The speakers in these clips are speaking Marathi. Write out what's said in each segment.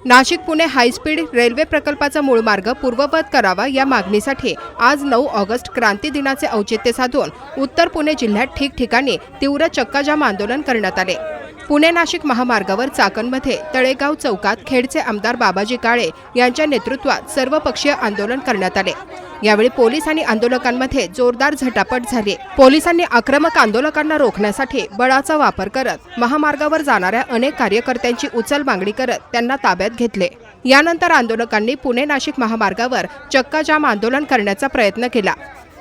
नाशिक पुणे हायस्पीड रेल्वे प्रकल्पाचा मूळ मार्ग पूर्ववत करावा या मागणीसाठी आज 9 ऑगस्ट क्रांती दिनाचे औचित्य साधून उत्तर पुणे जिल्ह्यात ठिकठिकाणी तीव्र चक्काजाम आंदोलन करण्यात आले। पुणे नाशिक महामार्गावर चाकणमध्ये तळेगाव चौकात खेडचे आमदार बाबाजी काळे यांच्या नेतृत्वात सर्वपक्षीय आंदोलन करण्यात आले। यावेळी पोलीस आणि आंदोलकांमध्ये जोरदार झटापट झाली। पोलिसांनी आक्रमक आंदोलकांना रोखण्यासाठी बळाचा वापर करत महामार्गावर जाणाऱ्या अनेक कार्यकर्त्यांची उचलबांगडी करत त्यांना ताब्यात घेतले। यानंतर आंदोलकांनी पुणे नाशिक महामार्गावर चक्काजाम आंदोलन करण्याचा प्रयत्न केला।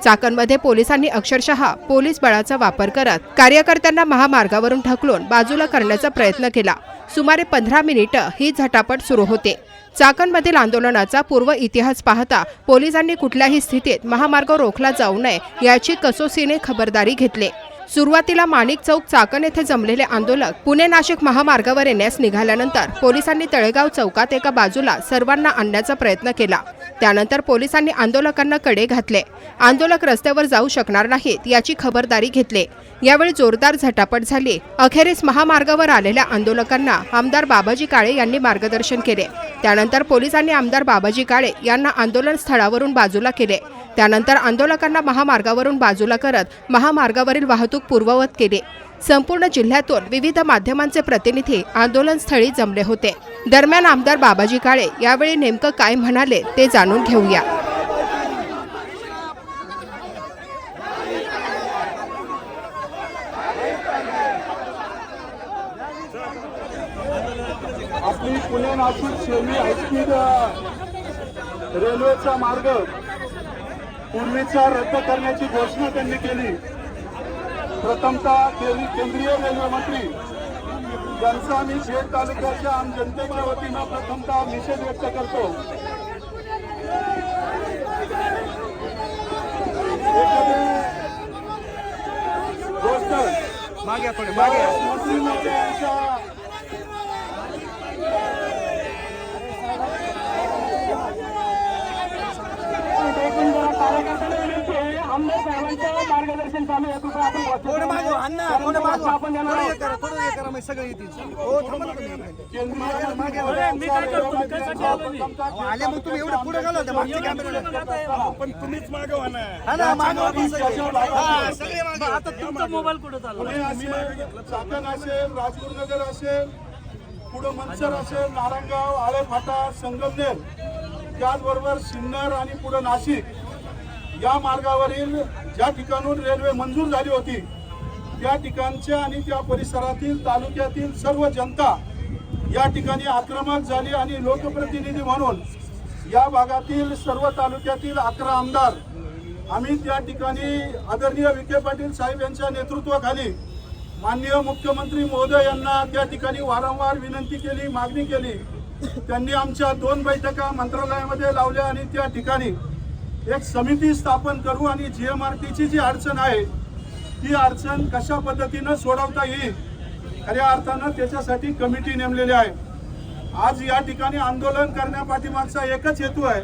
चाकणमध्ये पोलिसांनी अक्षरशः पोलीस बळाचा वापर करत कार्यकर्त्यांना महामार्गावरून ढकलून बाजूला करण्याचा प्रयत्न केला। सुमारे 15 मिनिटे ही झटापट सुरू होते। चाकणमधील आंदोलनाचा पूर्व इतिहास पाहता पोलिसांनी कुठल्याही स्थितीत महामार्ग रोखला जाऊ नये याची कसोशीने खबरदारी घेतली। सुरुवातीला माणिक चौक चाकण येथे जमलेले आंदोलक पुणे नाशिक महामार्गावर येण्यास निघाल्यानंतर पोलिसांनी तळेगाव चौकात एका बाजूला सर्वांना आणण्याचा प्रयत्न केला। त्यानंतर पोलिसांनी आंदोलकांना कडे घातले। आंदोलक रस्त्यावर जाऊ शकणार नाहीत याची खबरदारी घेतली। यावेळी जोरदार झटापट झाली। अखेरीस महामार्गावर आलेल्या आंदोलकांना आमदार बाबाजी काळे यांनी मार्गदर्शन केले। त्यानंतर पोलिसांनी आमदार बाबाजी काळे यांना आंदोलन स्थळावरून बाजूला केले। त्यानंतर आंदोलकांना महामार्गावरून बाजूला करत महामार्गावरील वाहतूक पूर्ववत केली। संपूर्ण जिल्ह्यातून विविध माध्यमांचे प्रतिनिधी आंदोलनस्थळी जमले होते। दरम्यान आमदार बाबाजी काळे यावेळी नेमकं काय म्हणाले ते जाणून घेऊया। आपली पुणे नाशिक सेमी हायस्पीड रेल्वेचा मार्ग पूर्वीचा रद्द करण्याची घोषणा त्यांनी केली। प्रथमतः केंद्रीय रेल्वे मंत्री यांचा मी खेड तालुक्याच्या आम जनतेच्या वतीनं प्रथमतः निषेध व्यक्त करतो। गोष्ट मंत्री महोदयांच्या मार्गदर्शन चालू आहे। चाकण असेल, राजगुरुनगर असेल, पुढे मनसर असेल, नारायणगाव, आळेफाटा, संगमनेर, त्याचबरोबर सिन्नर आणि पुढे नाशिक या मार्गावरील ज्या ठिकाणून रेल्वे मंजूर झाली होती त्या ठिकाणच्या आणि त्या परिसरातील तालुक्यातील सर्व जनता या ठिकाणी आक्रमक झाली आणि लोकप्रतिनिधी म्हणून या भागातील सर्व तालुक्यातील 11 आमदार आम्ही त्या ठिकाणी आदरणीय विखे पाटील साहेब यांच्या नेतृत्वाखाली माननीय मुख्यमंत्री महोदय यांना त्या ठिकाणी वारंवार विनंती केली, मागणी केली। त्यांनी आमच्या 2 बैठका मंत्रालयामध्ये लावल्या आणि त्या ठिकाणी एक समिती स्थापन करू आणि जीएमआरटीची जी अडचण आहे ती अडचण कशा पद्धतीने सोडवता येईल खऱ्या अर्थानं त्याच्यासाठी कमिटी नेमलेली आहे। आज या ठिकाणी आंदोलन करण्यापाठीमागचा एकच हेतू आहे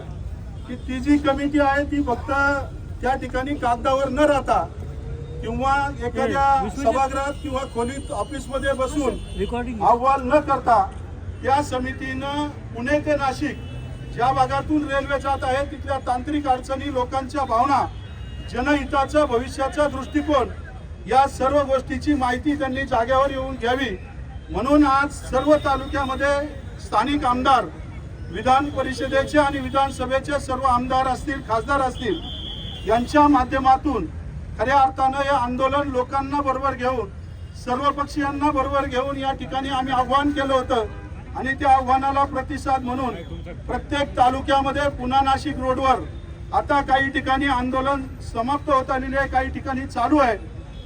की ती जी कमिटी आहे ती फक्त त्या ठिकाणी कागदावर न राहता किंवा एखाद्या सभागृहात किंवा खोलीत ऑफिसमध्ये बसून अहवाल न करता त्या समितीनं पुणे ते नाशिक ज्या भागातून रेल्वे जात आहे तिथल्या तांत्रिक अडचणी, लोकांच्या भावना, जनहिताचा भविष्याचा दृष्टिकोन या सर्व गोष्टीची माहिती त्यांनी जागेवर येऊन घ्यावी म्हणून आज सर्व तालुक्यामध्ये स्थानिक आमदार, विधान परिषदेचे आणि विधानसभेचे सर्व आमदार असतील, खासदार असतील यांच्या माध्यमातून खऱ्या अर्थानं हे आंदोलन लोकांना बरोबर घेऊन, सर्व पक्षीयांना बरोबर घेऊन या ठिकाणी आम्ही आव्हान केलं होतं आणि त्या आव्हानाला प्रतिसाद म्हणून प्रत्येक तालुक्यामध्ये पुणे नाशिक रोडवर आता काही ठिकाणी आंदोलन समाप्त होत आलेले आहे, काही ठिकाणी चालू आहे।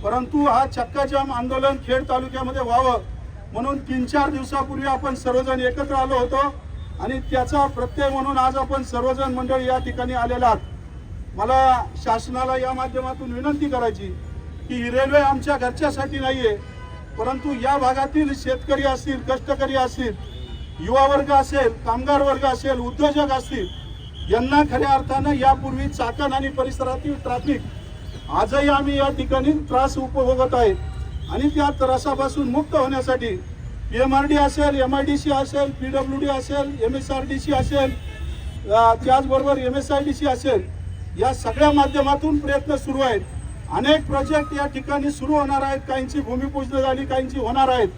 परंतु हा चक्काजाम आंदोलन खेड तालुक्यामध्ये व्हावं म्हणून 3-4 दिवसापूर्वी आपण सर्वजण एकत्र आलो होतो आणि त्याचा प्रत्यय म्हणून आज आपण सर्वजण मंडळी या ठिकाणी आलेला आहात। मला शासनाला या माध्यमातून विनंती करायची की ही रेल्वे आमच्या घरच्यासाठी नाहीये, परंतु या भागातील शेतकरी असतील, कष्टकरी असतील, युवा वर्ग असेल, कामगार वर्ग असेल, उद्योजक असतील यांना खऱ्या अर्थानं यापूर्वी चाकण आणि परिसरातील ट्रॅफिक आजही आम्ही या ठिकाणी त्रास उपभोगत आहेत आणि त्या त्रासापासून मुक्त होण्यासाठी PMRD असेल, MIDC असेल, PWD असेल, MSRDC असेल, त्याचबरोबर MSIDC असेल, या सगळ्या माध्यमातून प्रयत्न सुरू आहेत. अनेक प्रोजेक्ट या ठिकाणी सुरू होणार आहेत. काहींची भूमिपूजन झाली, काहींची होणार आहेत.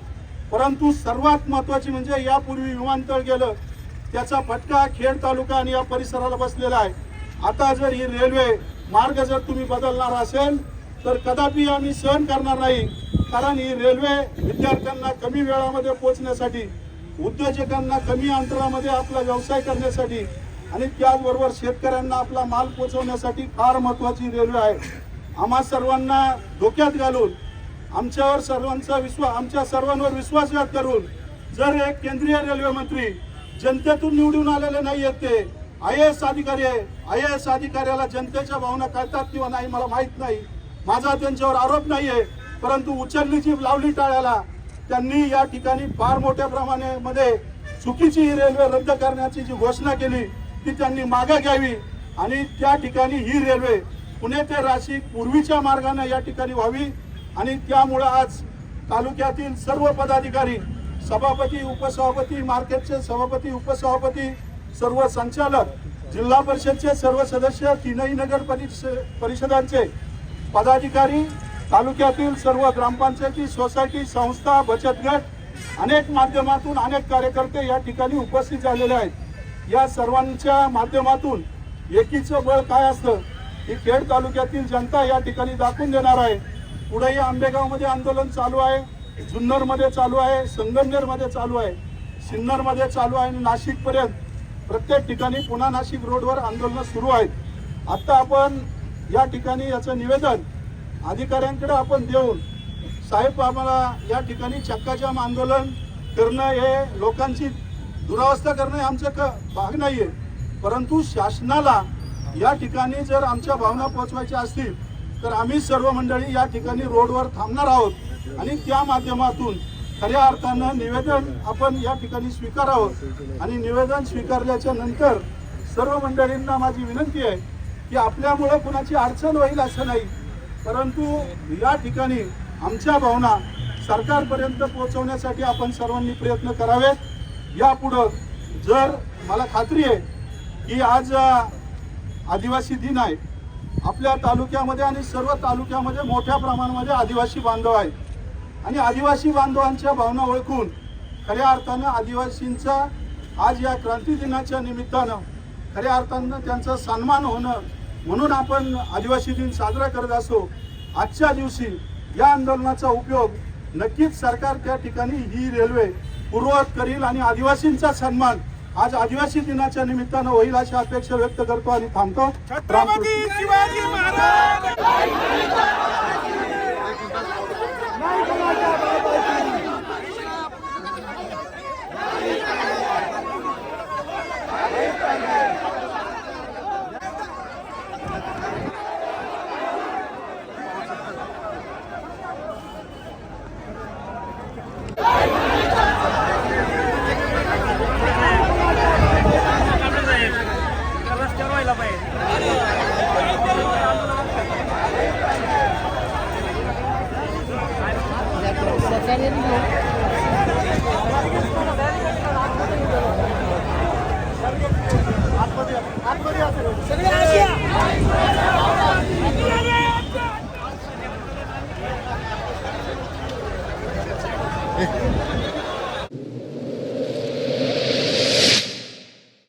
परंतु सर्वात महत्त्वाची म्हणजे यापूर्वी विमानतळ गेलं, त्याचा फटका खेड तालुका आणि या परिसराला बसलेला आहे. आता जर ही रेल्वे मार्ग जर तुम्ही बदलणार असेल तर कदापि आम्ही सहन करणार नाही. कारण ही रेल्वे विद्यार्थ्यांना कमी वेळामध्ये पोहोचण्यासाठी, उद्योजकांना कमी अंतरामध्ये आपला व्यवसाय करण्यासाठी आणि त्याचबरोबर शेतकऱ्यांना आपला माल पोहोचवण्यासाठी फार महत्त्वाची रेल्वे आहे. आम्हा सर्वांना डोक्यात घालून आमच्या सर्वांवर विश्वास व्यक्त करून जर एक केंद्रीय रेल्वे मंत्री जनतेतून निवडून आलेले नाही आहेत, ते IAS अधिकारी आहे. IAS अधिकाऱ्याला जनतेच्या भावना कळतात किंवा नाही मला माहीत नाही, माझा त्यांच्यावर आरोप नाही आहे. परंतु उचलली जीभ लावली टाळ्याला. त्यांनी या ठिकाणी फार मोठ्या प्रमाणामध्ये चुकीची ही रेल्वे रद्द करण्याची जी घोषणा केली ती त्यांनी मागे घ्यावी आणि त्या ठिकाणी ही रेल्वे पुणे ते नाशिक पूर्वीच्या मार्गाने या ठिकाणी व्हावी. आणि त्यामुळे आज तालुक्यातील सर्व पदाधिकारी, सभापती, उपसभापती, मार्केटचे सभापती, उपसभापती, सर्व संचालक, जिल्हा परिषदचे सर्व सदस्य, तीनही नगर परिषदांचे पदाधिकारी, तालुक्यातील सर्व ग्रामपंचायती, सोसायटी, संस्था, बचत गट, अनेक माध्यमातून अनेक कार्यकर्ते या ठिकाणी उपस्थित झालेले आहेत. या सर्वांच्या माध्यमातून एकीचं बळ काय असतं ही खेड तालुक्यातील जनता या ठिकाणी दाखवून देणार आहे. पुढेही आंबेगावमध्ये आंदोलन चालू आहे, जुन्नरमध्ये चालू आहे, संगमनेरमध्ये चालू आहे, सिन्नरमध्ये चालू आहे आणि नाशिकपर्यंत प्रत्येक ठिकाणी पुन्हा नाशिक रोडवर आंदोलनं सुरू आहेत. आता आपण या ठिकाणी याचं निवेदन अधिकाऱ्यांकडे आपण देऊन, साहेब आम्हाला या ठिकाणी चक्काजाम आंदोलन करणं हे लोकांची दुरावस्था करणं हे आमचं भाग नाही आहे. परंतु शासनाला या ठिकाणी जर आमच्या भावना पोहोचवायच्या असतील तर आम्ही सर्व मंडळी या ठिकाणी रोडवर थांबणार आहोत आणि त्या माध्यमातून खऱ्या अर्थानं निवेदन आपण या ठिकाणी स्वीकारावं. आणि निवेदन स्वीकारल्याच्या नंतर सर्व मंडळींना माझी विनंती आहे की आपल्यामुळं कुणाची अडचण होईल असं नाही, परंतु या ठिकाणी आमच्या भावना सरकारपर्यंत पोहोचवण्यासाठी आपण सर्वांनी प्रयत्न करावेत. यापुढं जर मला खात्री आहे की आज आदिवासी दिन आहे आपल्या तालुक्यामध्ये आणि सर्व तालुक्यामध्ये मोठ्या प्रमाणामध्ये आदिवासी बांधव आहेत आणि आदिवासी बांधवांच्या भावना ओळखून खऱ्या अर्थानं आदिवासींचा आज या क्रांती दिनाच्या निमित्तानं खऱ्या अर्थानं त्यांचा सन्मान होणं म्हणून आपण आदिवासी दिन साजरा करत असो. आजच्या दिवशी या आंदोलनाचा उपयोग नक्कीच सरकार त्या ठिकाणी ही रेल्वे पूर्ववत करील आणि आदिवासींचा सन्मान आज आदिवासी दिनाच्या निमित्तानं होईल अशी अपेक्षा व्यक्त करतो आणि थांबतो. छत्रपती शिवाजी महाराज सगळे